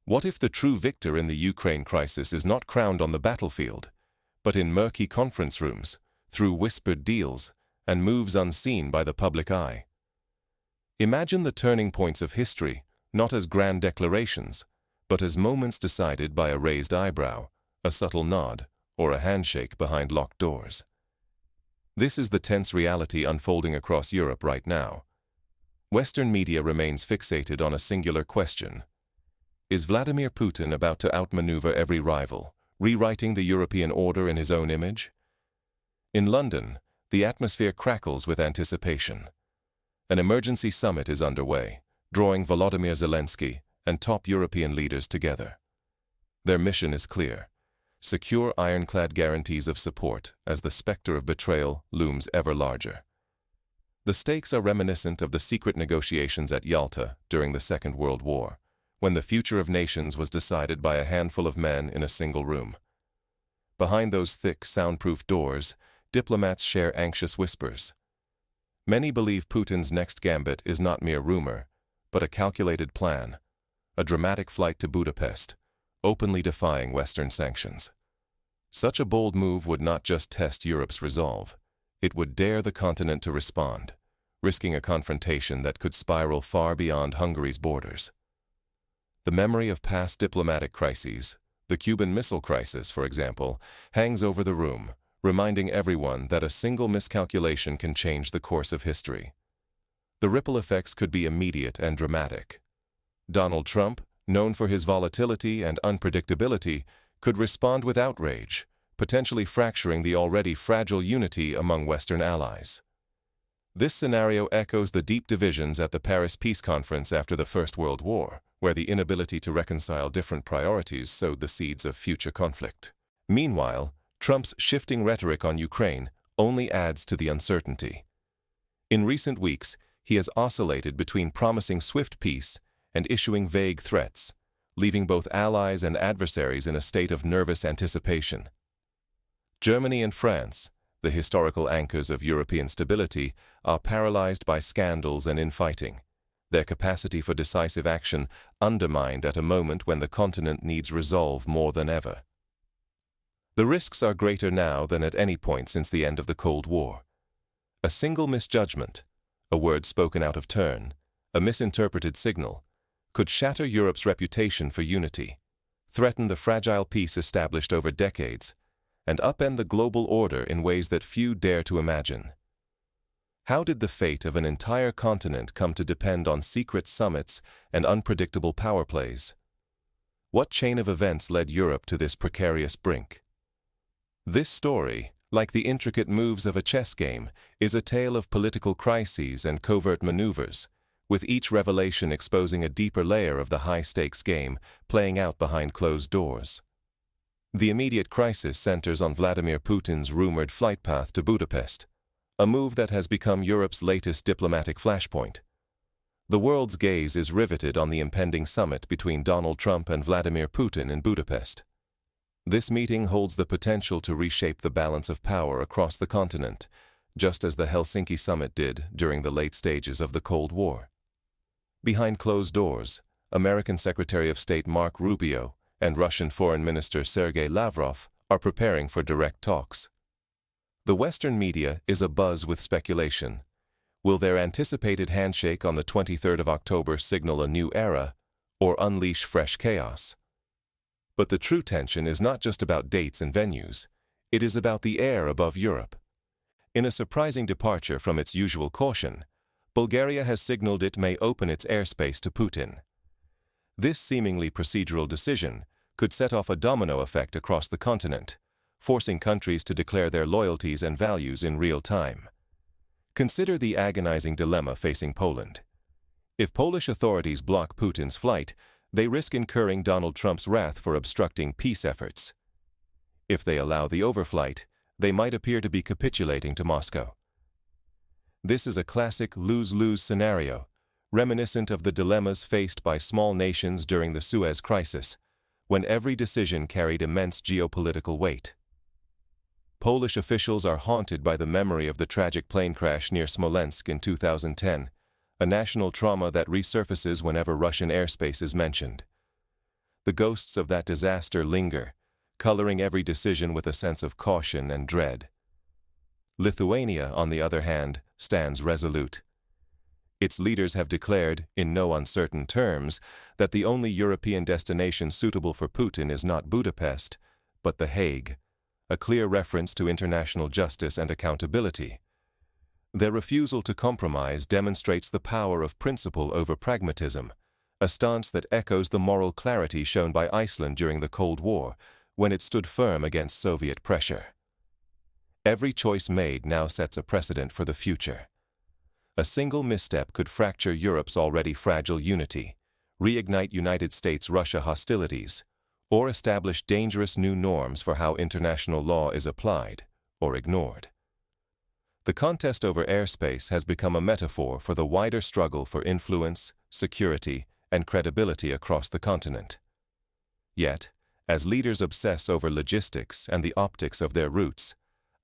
What if the true victor in the Ukraine crisis is not crowned on the battlefield, but in murky conference rooms, through whispered deals, and moves unseen by the public eye? Imagine the turning points of history, not as grand declarations, but as moments decided by a raised eyebrow, a subtle nod, or a handshake behind locked doors. This is the tense reality unfolding across Europe right now. Western media remains fixated on a singular question. Is Vladimir Putin about to outmaneuver every rival, rewriting the European order in his own image? In London, the atmosphere crackles with anticipation. An emergency summit is underway, drawing Volodymyr Zelensky and top European leaders together. Their mission is clear: secure ironclad guarantees of support as the specter of betrayal looms ever larger. The stakes are reminiscent of the secret negotiations at Yalta during the Second World War, when the future of nations was decided by a handful of men in a single room. Behind those thick, soundproof doors, diplomats share anxious whispers. Many believe Putin's next gambit is not mere rumor, but a calculated plan, a dramatic flight to Budapest, openly defying Western sanctions. Such a bold move would not just test Europe's resolve, it would dare the continent to respond, risking a confrontation that could spiral far beyond Hungary's borders. The memory of past diplomatic crises, the Cuban Missile Crisis, for example, hangs over the room, reminding everyone that a single miscalculation can change the course of history. The ripple effects could be immediate and dramatic. Donald Trump, known for his volatility and unpredictability, could respond with outrage, potentially fracturing the already fragile unity among Western allies. This scenario echoes the deep divisions at the Paris Peace Conference after the First World War, where the inability to reconcile different priorities sowed the seeds of future conflict. Meanwhile, Trump's shifting rhetoric on Ukraine only adds to the uncertainty. In recent weeks, he has oscillated between promising swift peace and issuing vague threats, leaving both allies and adversaries in a state of nervous anticipation. Germany and France, the historical anchors of European stability, are paralyzed by scandals and infighting, their capacity for decisive action undermined at a moment when the continent needs resolve more than ever. The risks are greater now than at any point since the end of the Cold War. A single misjudgment, a word spoken out of turn, a misinterpreted signal, could shatter Europe's reputation for unity, threaten the fragile peace established over decades, and upend the global order in ways that few dare to imagine. How did the fate of an entire continent come to depend on secret summits and unpredictable power plays? What chain of events led Europe to this precarious brink? This story, like the intricate moves of a chess game, is a tale of political crises and covert maneuvers, with each revelation exposing a deeper layer of the high-stakes game playing out behind closed doors. The immediate crisis centers on Vladimir Putin's rumored flight path to Budapest, a move that has become Europe's latest diplomatic flashpoint. The world's gaze is riveted on the impending summit between Donald Trump and Vladimir Putin in Budapest. This meeting holds the potential to reshape the balance of power across the continent, just as the Helsinki summit did during the late stages of the Cold War. Behind closed doors, American Secretary of State Marco Rubio and Russian Foreign Minister Sergei Lavrov are preparing for direct talks. The Western media is abuzz with speculation. Will their anticipated handshake on the 23rd of October signal a new era or unleash fresh chaos? But the true tension is not just about dates and venues. It is about the air above Europe. In a surprising departure from its usual caution, Bulgaria has signaled it may open its airspace to Putin. This seemingly procedural decision could set off a domino effect across the continent, forcing countries to declare their loyalties and values in real time. Consider the agonizing dilemma facing Poland. If Polish authorities block Putin's flight, they risk incurring Donald Trump's wrath for obstructing peace efforts. If they allow the overflight, they might appear to be capitulating to Moscow. This is a classic lose-lose scenario, reminiscent of the dilemmas faced by small nations during the Suez Crisis, when every decision carried immense geopolitical weight. Polish officials are haunted by the memory of the tragic plane crash near Smolensk in 2010, a national trauma that resurfaces whenever Russian airspace is mentioned. ghosts of that disaster linger, coloring every decision with a sense of caution and dread. Lithuania, on the other hand, stands resolute. Its leaders have declared, in no uncertain terms, that the only European destination suitable for Putin is not Budapest, but The Hague, a clear reference to international justice and accountability. Their refusal to compromise demonstrates the power of principle over pragmatism, a stance that echoes the moral clarity shown by Iceland during the Cold War, when it stood firm against Soviet pressure. Every choice made now sets a precedent for the future. A single misstep could fracture Europe's already fragile unity, reignite United States-Russia hostilities, or establish dangerous new norms for how international law is applied or ignored. The contest over airspace has become a metaphor for the wider struggle for influence, security, and credibility across the continent. Yet, as leaders obsess over logistics and the optics of their routes,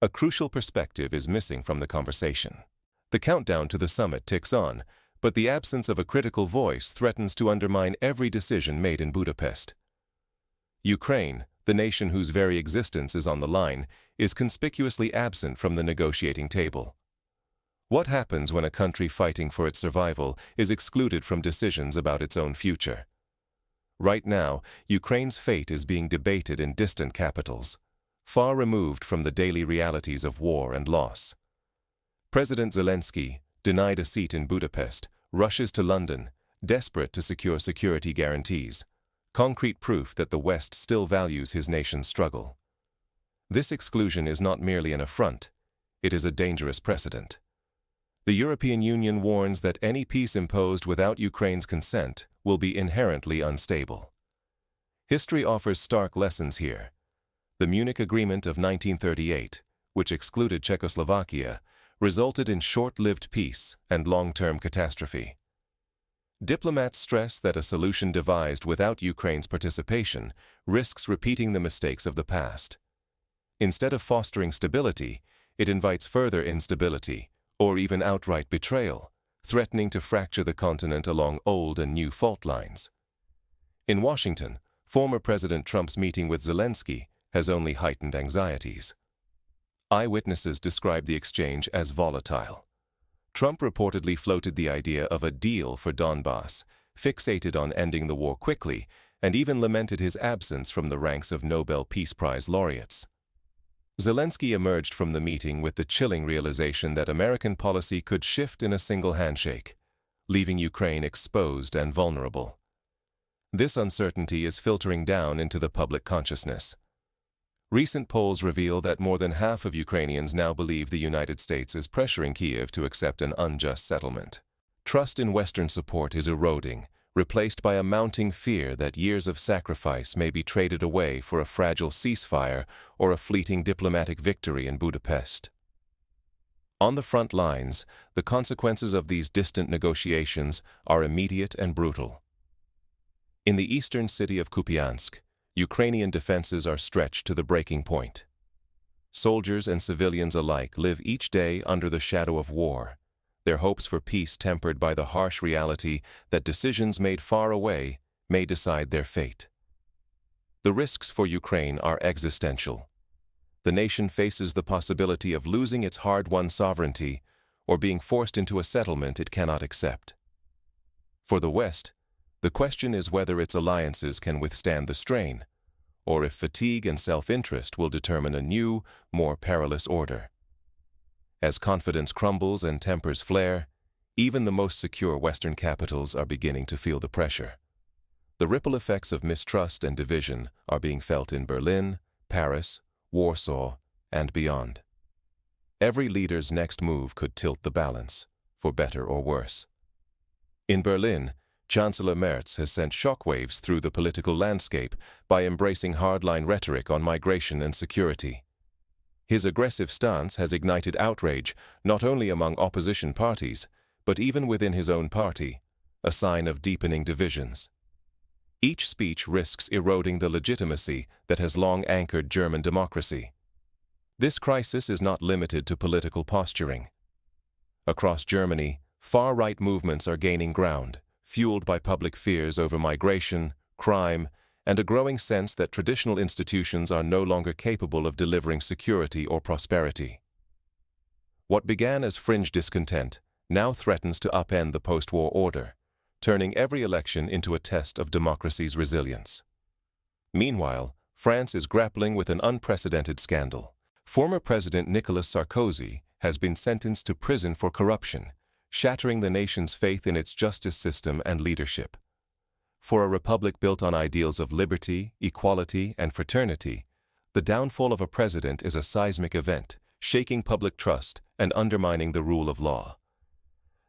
a crucial perspective is missing from the conversation. The countdown to the summit ticks on, but the absence of a critical voice threatens to undermine every decision made in Budapest. Ukraine, the nation whose very existence is on the line, is conspicuously absent from the negotiating table. What happens when a country fighting for its survival is excluded from decisions about its own future? Right now, Ukraine's fate is being debated in distant capitals, far removed from the daily realities of war and loss. President Zelensky, denied a seat in Budapest, rushes to London, desperate to secure security guarantees, concrete proof that the West still values his nation's struggle. This exclusion is not merely an affront, it is a dangerous precedent. The European Union warns that any peace imposed without Ukraine's consent will be inherently unstable. History offers stark lessons here. The Munich Agreement of 1938, which excluded Czechoslovakia, resulted in short-lived peace and long-term catastrophe. Diplomats stress that a solution devised without Ukraine's participation risks repeating the mistakes of the past. Instead of fostering stability, it invites further instability, or even outright betrayal, threatening to fracture the continent along old and new fault lines. In Washington, former President Trump's meeting with Zelensky has only heightened anxieties. Eyewitnesses describe the exchange as volatile. Trump reportedly floated the idea of a deal for Donbass, fixated on ending the war quickly, and even lamented his absence from the ranks of Nobel Peace Prize laureates. Zelensky emerged from the meeting with the chilling realization that American policy could shift in a single handshake, leaving Ukraine exposed and vulnerable. This uncertainty is filtering down into the public consciousness. Recent polls reveal that more than half of Ukrainians now believe the United States is pressuring Kyiv to accept an unjust settlement. Trust in Western support is eroding, replaced by a mounting fear that years of sacrifice may be traded away for a fragile ceasefire or a fleeting diplomatic victory in Budapest. On the front lines, the consequences of these distant negotiations are immediate and brutal. In the eastern city of Kupiansk, Ukrainian defenses are stretched to the breaking point. Soldiers and civilians alike live each day under the shadow of war, their hopes for peace tempered by the harsh reality that decisions made far away may decide their fate. The risks for Ukraine are existential. The nation faces the possibility of losing its hard-won sovereignty or being forced into a settlement it cannot accept. For the West, the question is whether its alliances can withstand the strain, or if fatigue and self-interest will determine a new, more perilous order. As confidence crumbles and tempers flare, even the most secure Western capitals are beginning to feel the pressure. The ripple effects of mistrust and division are being felt in Berlin, Paris, Warsaw, and beyond. Every leader's next move could tilt the balance, for better or worse. In Berlin, Chancellor Merz has sent shockwaves through the political landscape by embracing hardline rhetoric on migration and security. His aggressive stance has ignited outrage not only among opposition parties, but even within his own party, a sign of deepening divisions. Each speech risks eroding the legitimacy that has long anchored German democracy. This crisis is not limited to political posturing. Across Germany, far-right movements are gaining ground, fueled by public fears over migration, crime, and a growing sense that traditional institutions are no longer capable of delivering security or prosperity. What began as fringe discontent now threatens to upend the post-war order, turning every election into a test of democracy's resilience. Meanwhile, France is grappling with an unprecedented scandal. Former President Nicolas Sarkozy has been sentenced to prison for corruption, shattering the nation's faith in its justice system and leadership. For a republic built on ideals of liberty, equality, and fraternity, the downfall of a president is a seismic event, shaking public trust and undermining the rule of law.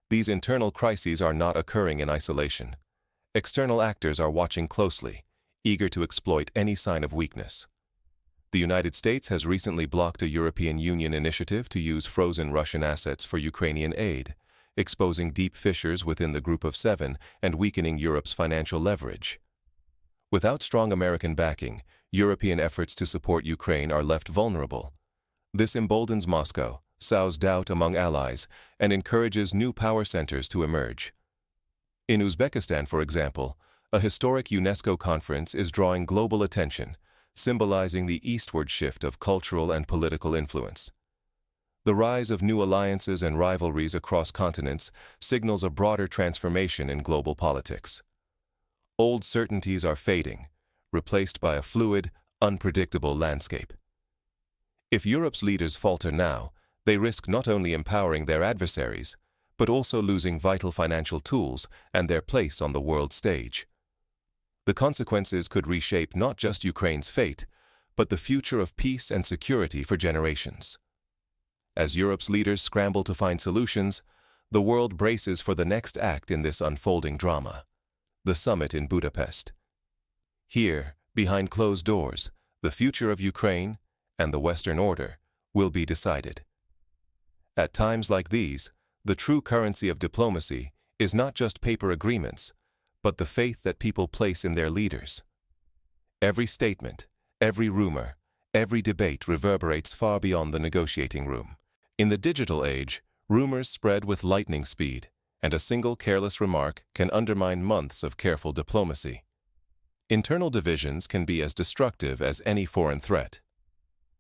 These internal crises are not occurring in isolation. External actors are watching closely, eager to exploit any sign of weakness. The United States has recently blocked a European Union initiative to use frozen Russian assets for Ukrainian aid, exposing deep fissures within the Group of Seven and weakening Europe's financial leverage. Without strong American backing, European efforts to support Ukraine are left vulnerable. This emboldens Moscow, sows doubt among allies, and encourages new power centers to emerge. In Uzbekistan, for example, a historic UNESCO conference is drawing global attention, symbolizing the eastward shift of cultural and political influence. The rise of new alliances and rivalries across continents signals a broader transformation in global politics. Old certainties are fading, replaced by a fluid, unpredictable landscape. If Europe's leaders falter now, they risk not only empowering their adversaries, but also losing vital financial tools and their place on the world stage. The consequences could reshape not just Ukraine's fate, but the future of peace and security for generations. As Europe's leaders scramble to find solutions, the world braces for the next act in this unfolding drama: the summit in Budapest. Here, behind closed doors, the future of Ukraine and the Western order will be decided. At times like these, the true currency of diplomacy is not just paper agreements, but the faith that people place in their leaders. Every statement, every rumor, every debate reverberates far beyond the negotiating room. In the digital age, rumors spread with lightning speed, and a single careless remark can undermine months of careful diplomacy. Internal divisions can be as destructive as any foreign threat.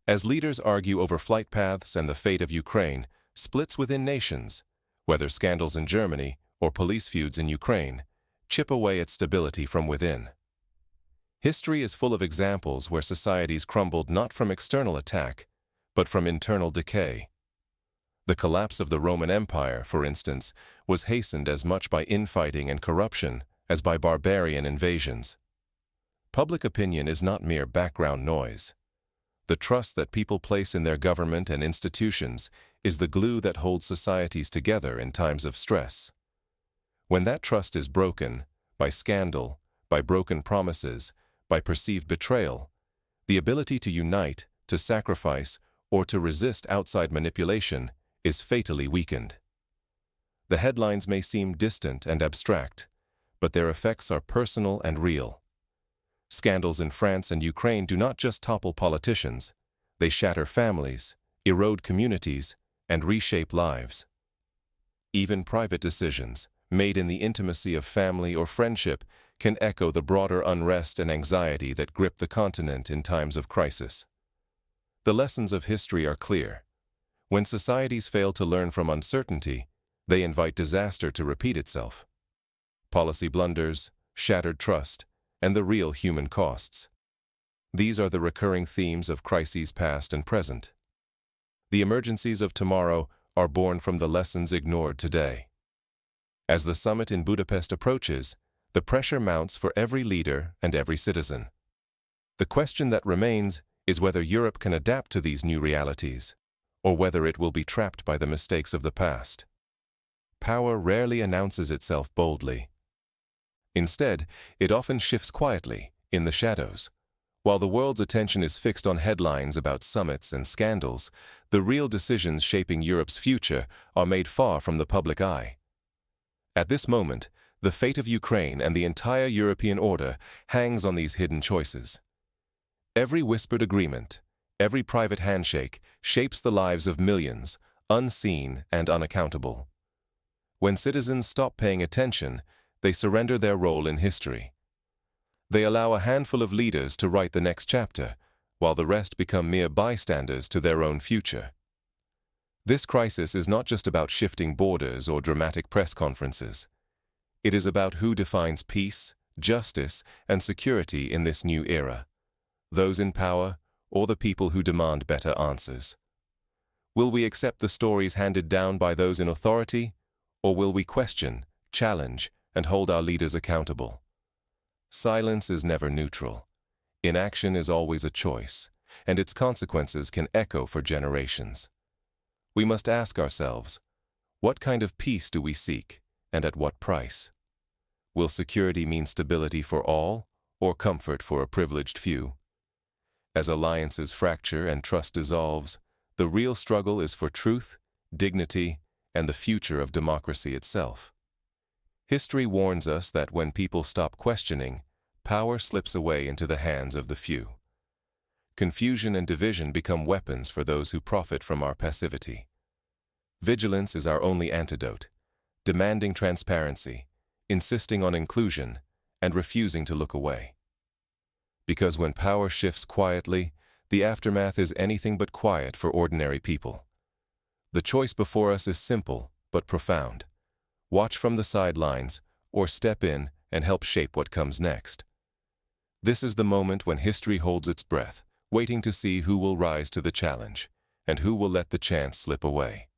As leaders argue over flight paths and the fate of Ukraine, splits within nations, whether scandals in Germany or police feuds in Ukraine, chip away at stability from within. History is full of examples where societies crumbled not from external attack, but from internal decay. The collapse of the Roman Empire, for instance, was hastened as much by infighting and corruption as by barbarian invasions. Public opinion is not mere background noise. The trust that people place in their government and institutions is the glue that holds societies together in times of stress. When that trust is broken, by scandal, by broken promises, by perceived betrayal, the ability to unite, to sacrifice, or to resist outside manipulation is fatally weakened. The headlines may seem distant and abstract, but their effects are personal and real. Scandals in France and Ukraine do not just topple politicians, they shatter families, erode communities, and reshape lives. Even private decisions, made in the intimacy of family or friendship, can echo the broader unrest and anxiety that grip the continent in times of crisis. The lessons of history are clear. When societies fail to learn from uncertainty, they invite disaster to repeat itself. Policy blunders, shattered trust, and the real human costs. These are the recurring themes of crises past and present. The emergencies of tomorrow are born from the lessons ignored today. As the summit in Budapest approaches, the pressure mounts for every leader and every citizen. The question that remains is whether Europe can adapt to these new realities, or whether it will be trapped by the mistakes of the past. Power rarely announces itself boldly. Instead, it often shifts quietly, in the shadows. While the world's attention is fixed on headlines about summits and scandals, the real decisions shaping Europe's future are made far from the public eye. At this moment, the fate of Ukraine and the entire European order hangs on these hidden choices. Every whispered agreement, every private handshake shapes the lives of millions, unseen and unaccountable. When citizens stop paying attention, they surrender their role in history. They allow a handful of leaders to write the next chapter, while the rest become mere bystanders to their own future. This crisis is not just about shifting borders or dramatic press conferences. It is about who defines peace, justice, and security in this new era: those in power or the people who demand better answers. Will we accept the stories handed down by those in authority, or will we question, challenge, and hold our leaders accountable? Silence is never neutral. Inaction is always a choice, and its consequences can echo for generations. We must ask ourselves, what kind of peace do we seek, and at what price? Will security mean stability for all, or comfort for a privileged few? As alliances fracture and trust dissolves, the real struggle is for truth, dignity, and the future of democracy itself. History warns us that when people stop questioning, power slips away into the hands of the few. Confusion and division become weapons for those who profit from our passivity. Vigilance is our only antidote, demanding transparency, insisting on inclusion, and refusing to look away. Because when power shifts quietly, the aftermath is anything but quiet for ordinary people. The choice before us is simple but profound: watch from the sidelines or step in and help shape what comes next. This is the moment when history holds its breath, waiting to see who will rise to the challenge and who will let the chance slip away.